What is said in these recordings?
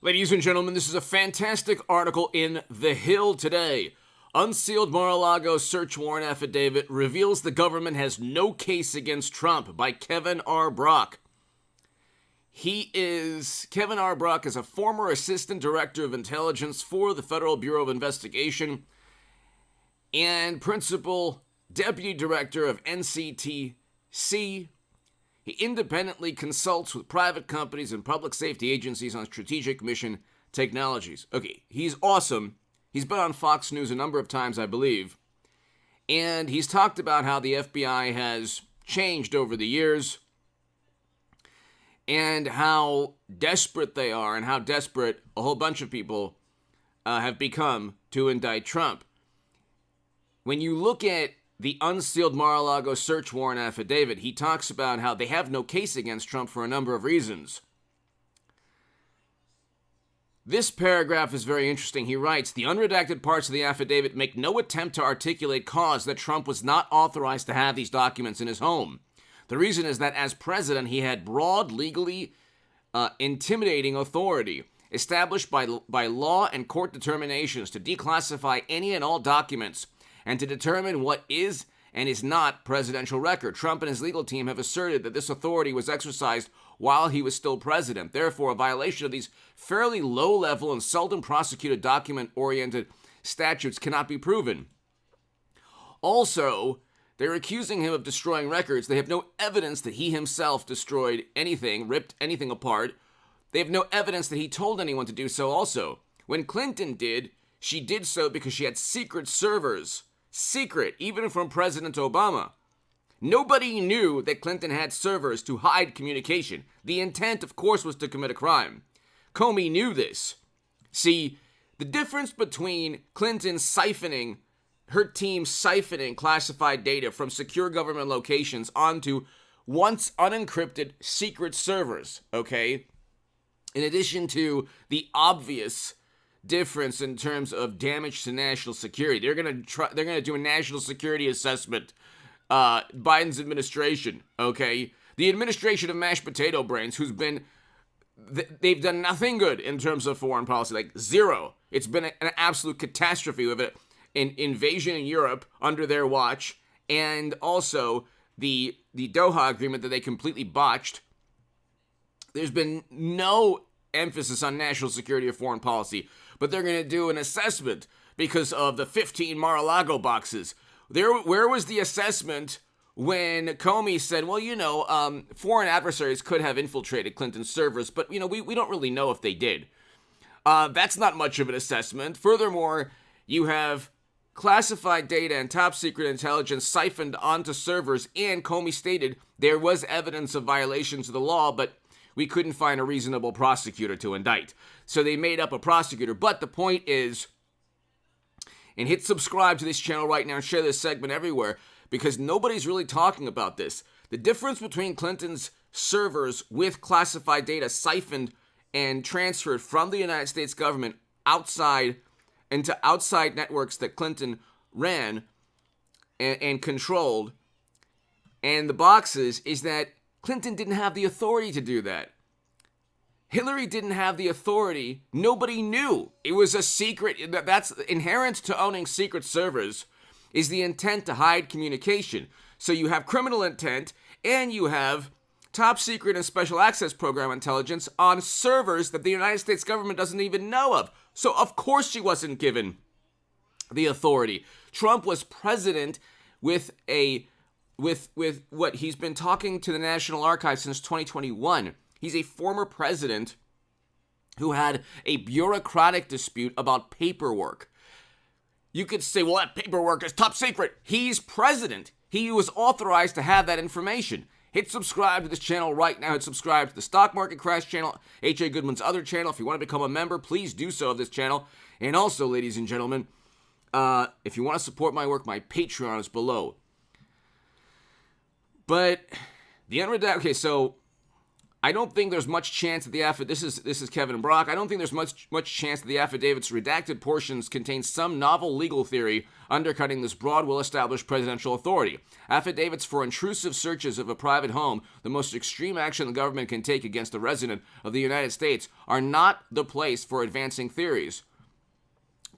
Ladies and gentlemen, this is a fantastic article in The Hill today. Unsealed Mar-a-Lago search warrant affidavit reveals the government has no case against Trump by Kevin R. Brock. Kevin R. Brock is a former assistant director of intelligence for the Federal Bureau of Investigation and principal deputy director of NCTC. He independently consults with private companies and public safety agencies on strategic mission technologies. Okay, he's awesome. He's been on Fox News a number of times, I believe. And he's talked about how the FBI has changed over the years and how desperate they are and how desperate a whole bunch of people have become to indict Trump. When you look at the unsealed Mar-a-Lago search warrant affidavit, he talks about how they have no case against Trump for a number of reasons. This paragraph is very interesting. He writes, the unredacted parts of the affidavit make no attempt to articulate cause that Trump was not authorized to have these documents in his home. The reason is that as president, he had broad, legally intimidating authority established by law and court determinations to declassify any and all documents and to determine what is and is not presidential record. Trump and his legal team have asserted that this authority was exercised while he was still president. Therefore, a violation of these fairly low-level and seldom prosecuted document-oriented statutes cannot be proven. Also, they're accusing him of destroying records. They have no evidence that he himself destroyed anything, ripped anything apart. They have no evidence that he told anyone to do so also. When Clinton did, she did so because she had secret servers. Secret, even from President Obama. Nobody knew that Clinton had servers to hide communication. The intent, of course, was to commit a crime. Comey knew this. See, the difference between Clinton siphoning, her team siphoning classified data from secure government locations onto once unencrypted secret servers, okay? In addition to the obvious difference in terms of damage to national security. They're going to do a national security assessment. Biden's administration, okay? The administration of mashed potato brains, they've done nothing good in terms of foreign policy, like zero. It's been an absolute catastrophe with an invasion in Europe under their watch, and also the Doha agreement that they completely botched. There's been no emphasis on national security or foreign policy, but they're going to do an assessment because of the 15 Mar-a-Lago boxes. Where was the assessment when Comey said, well, foreign adversaries could have infiltrated Clinton's servers, but, we don't really know if they did. That's not much of an assessment. Furthermore, you have classified data and top secret intelligence siphoned onto servers, and Comey stated there was evidence of violations of the law, but we couldn't find a reasonable prosecutor to indict. So they made up a prosecutor. But the point is, and hit subscribe to this channel right now and share this segment everywhere, because nobody's really talking about this. The difference between Clinton's servers with classified data siphoned and transferred from the United States government into outside networks that Clinton ran and controlled, and the boxes, is that Clinton didn't have the authority to do that. Hillary didn't have the authority. Nobody knew. It was a secret. That's inherent to owning secret servers, is the intent to hide communication. So you have criminal intent and you have top secret and special access program intelligence on servers that the United States government doesn't even know of. So of course she wasn't given the authority. Trump was president with what he's been talking to the National Archives since 2021. He's a former president who had a bureaucratic dispute about paperwork. You could say, well, that paperwork is top secret. He's president. He was authorized to have that information. Hit subscribe to this channel right now. Hit subscribe to the Stock Market Crash channel, H.A. Goodman's other channel. If you want to become a member, please do so of this channel. And also, ladies and gentlemen, if you want to support my work, my Patreon is below. But the unredacted, okay, so I don't think there's much chance that the affidavit, this is Kevin Brock, I don't think there's much chance that the affidavit's redacted portions contain some novel legal theory undercutting this broad, well-established presidential authority. Affidavits for intrusive searches of a private home, the most extreme action the government can take against a resident of the United States, are not the place for advancing theories.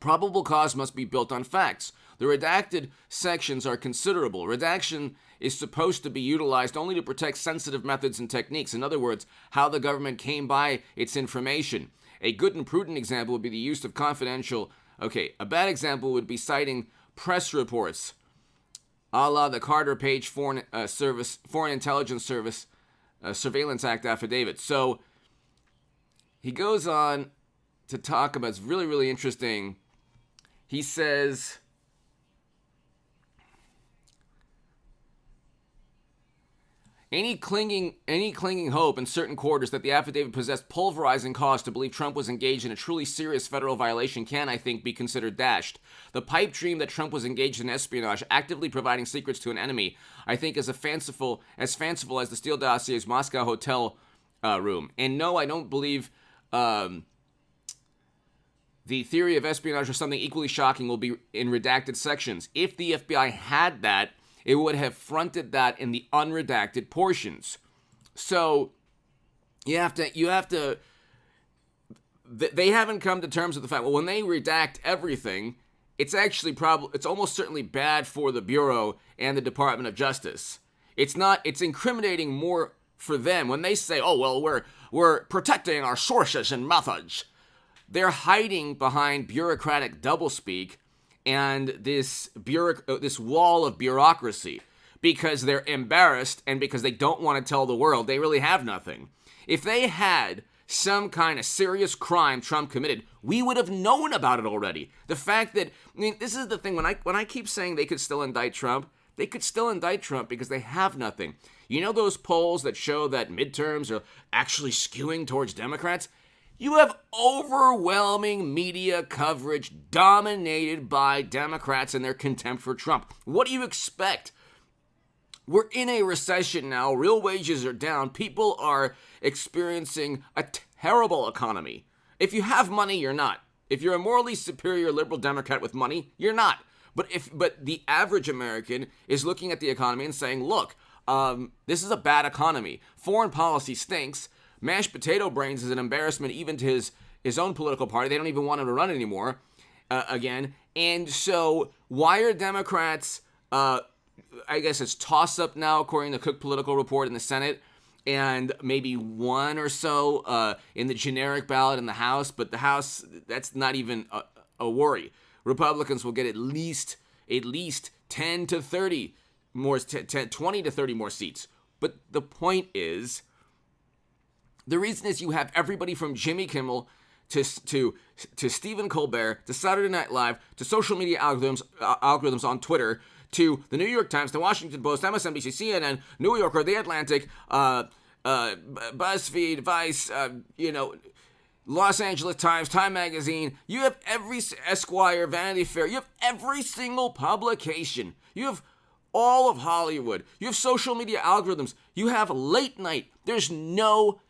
Probable cause must be built on facts. The redacted sections are considerable. Redaction is supposed to be utilized only to protect sensitive methods and techniques. In other words, how the government came by its information. A good and prudent example would be the use of confidential. A bad example would be citing press reports, a la the Carter Page Foreign Intelligence Service Surveillance Act affidavit. So he goes on to talk about, it's really, really interesting. He says, Any clinging hope in certain quarters that the affidavit possessed pulverizing cause to believe Trump was engaged in a truly serious federal violation can, I think, be considered dashed. The pipe dream that Trump was engaged in espionage, actively providing secrets to an enemy, I think is as fanciful as the Steele dossier's Moscow hotel room. And no, I don't believe the theory of espionage or something equally shocking will be in redacted sections. If the FBI had that, it would have fronted that in the unredacted portions. So you have to. They haven't come to terms with the fact. Well, when they redact everything, it's actually it's almost certainly bad for the Bureau and the Department of Justice. It's not. It's incriminating more for them when they say, "Oh well, we're protecting our sources and methods." They're hiding behind bureaucratic doublespeak and this wall of bureaucracy because they're embarrassed and because they don't want to tell the world they really have nothing. If they had some kind of serious crime Trump committed, we would have known about it already. The fact that, this is the thing, when I keep saying they could still indict Trump, they could still indict Trump because they have nothing. You know those polls that show that midterms are actually skewing towards Democrats? You have overwhelming media coverage dominated by Democrats and their contempt for Trump. What do you expect? We're in a recession now. Real wages are down. People are experiencing a terrible economy. If you have money, you're not. If you're a morally superior liberal Democrat with money, you're not. But the average American is looking at the economy and saying, look, this is a bad economy. Foreign policy stinks. Mashed potato brains is an embarrassment even to his own political party. They don't even want him to run anymore again. And so why are Democrats, I guess it's toss-up now according to Cook Political Report in the Senate, and maybe one or so in the generic ballot in the House, but the House, that's not even a worry. Republicans will get at least 10 to 30 more, 20 to 30 more seats. But the point is, the reason is you have everybody from Jimmy Kimmel to Stephen Colbert to Saturday Night Live to social media algorithms on Twitter to the New York Times, the Washington Post, MSNBC, CNN, New Yorker, The Atlantic, BuzzFeed, Vice, Los Angeles Times, Time Magazine. You have every Esquire, Vanity Fair. You have every single publication. You have all of Hollywood. You have social media algorithms. You have late night. There's no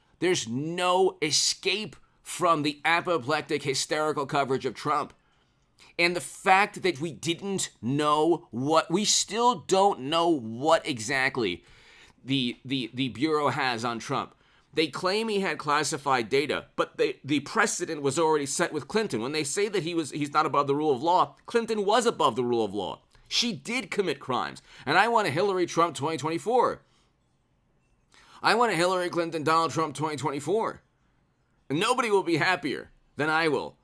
escape from the apoplectic, hysterical coverage of Trump. And the fact that we still don't know what exactly the Bureau has on Trump. They claim he had classified data, but the precedent was already set with Clinton. When they say that he's not above the rule of law, Clinton was above the rule of law. She did commit crimes. And I want a Hillary Trump 2024. I want a Hillary Clinton, Donald Trump 2024. And nobody will be happier than I will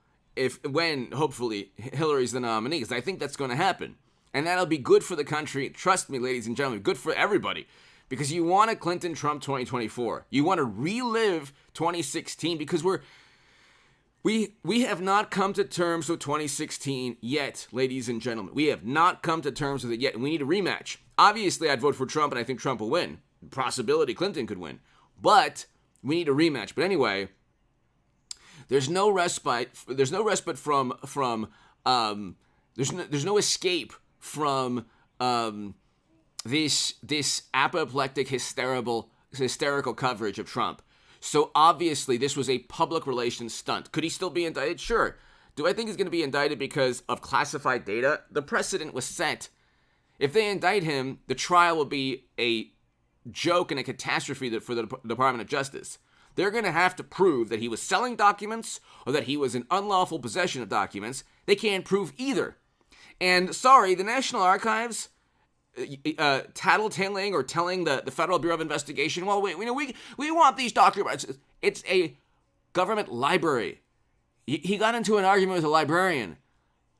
when hopefully Hillary's the nominee, because I think that's going to happen. And that'll be good for the country. Trust me, ladies and gentlemen, good for everybody. Because you want a Clinton Trump 2024. You want to relive 2016 because we have not come to terms with 2016 yet, ladies and gentlemen. We have not come to terms with it yet, and we need a rematch. Obviously, I'd vote for Trump, and I think Trump will win. Possibility Clinton could win, but we need a rematch. But anyway, there's no respite. There's no respite from. There's no escape from this apoplectic, hysterical coverage of Trump. So obviously this was a public relations stunt. Could he still be indicted? Sure. Do I think he's going to be indicted because of classified data? The precedent was set. If they indict him, the trial will be a joke and a catastrophe for the Department of Justice. They're going to have to prove that he was selling documents or that he was in unlawful possession of documents. They can't prove either. And sorry, the National Archives tattletaling or telling the Federal Bureau of Investigation, well, we want these documents. It's a government library. He got into an argument with a librarian,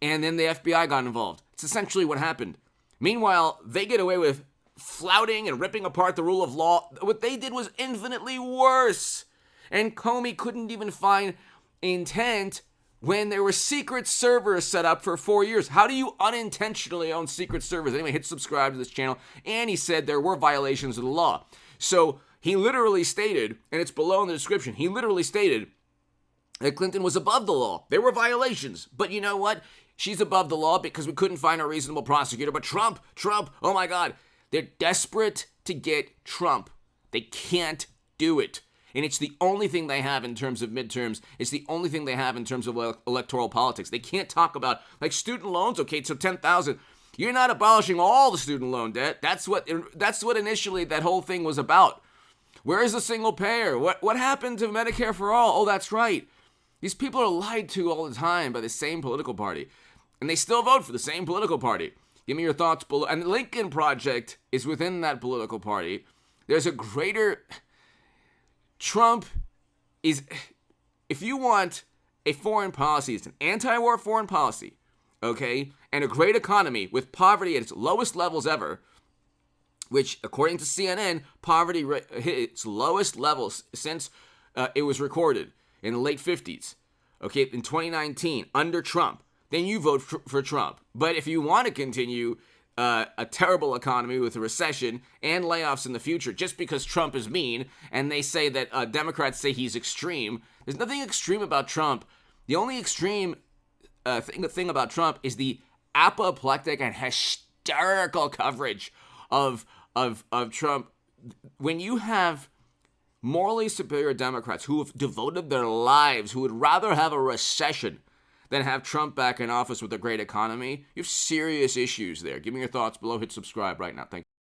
and then the FBI got involved. It's essentially what happened. Meanwhile, they get away with flouting and ripping apart the rule of law. What they did was infinitely worse. And Comey couldn't even find intent when there were secret servers set up for 4 years. How do you unintentionally own secret servers? Anyway, hit subscribe to this channel. And he said there were violations of the law. So he literally stated, and it's below in the description, he literally stated that Clinton was above the law. There were violations. But you know what? She's above the law because we couldn't find a reasonable prosecutor. But Trump, oh my God. They're desperate to get Trump. They can't do it. And it's the only thing they have in terms of midterms. It's the only thing they have in terms of electoral politics. They can't talk about, like, student loans. Okay, so 10,000. You're not abolishing all the student loan debt. That's what initially that whole thing was about. Where is the single payer? What happened to Medicare for all? Oh, that's right. These people are lied to all the time by the same political party. And they still vote for the same political party. Give me your thoughts below. And the Lincoln Project is within that political party. There's a greater... Trump is... If you want a foreign policy, it's an anti-war foreign policy, okay? And a great economy with poverty at its lowest levels ever, which, according to CNN, poverty hit its lowest levels since it was recorded in the late 50s, okay, in 2019, under Trump. Then you vote for Trump. But if you want to continue a terrible economy with a recession and layoffs in the future just because Trump is mean, and they say that Democrats say he's extreme, there's nothing extreme about Trump. The only extreme thing about Trump is the apoplectic and hysterical coverage of Trump. When you have morally superior Democrats who have devoted their lives, who would rather have a recession than have Trump back in office with a great economy, you have serious issues there. Give me your thoughts below. Hit subscribe right now. Thank you.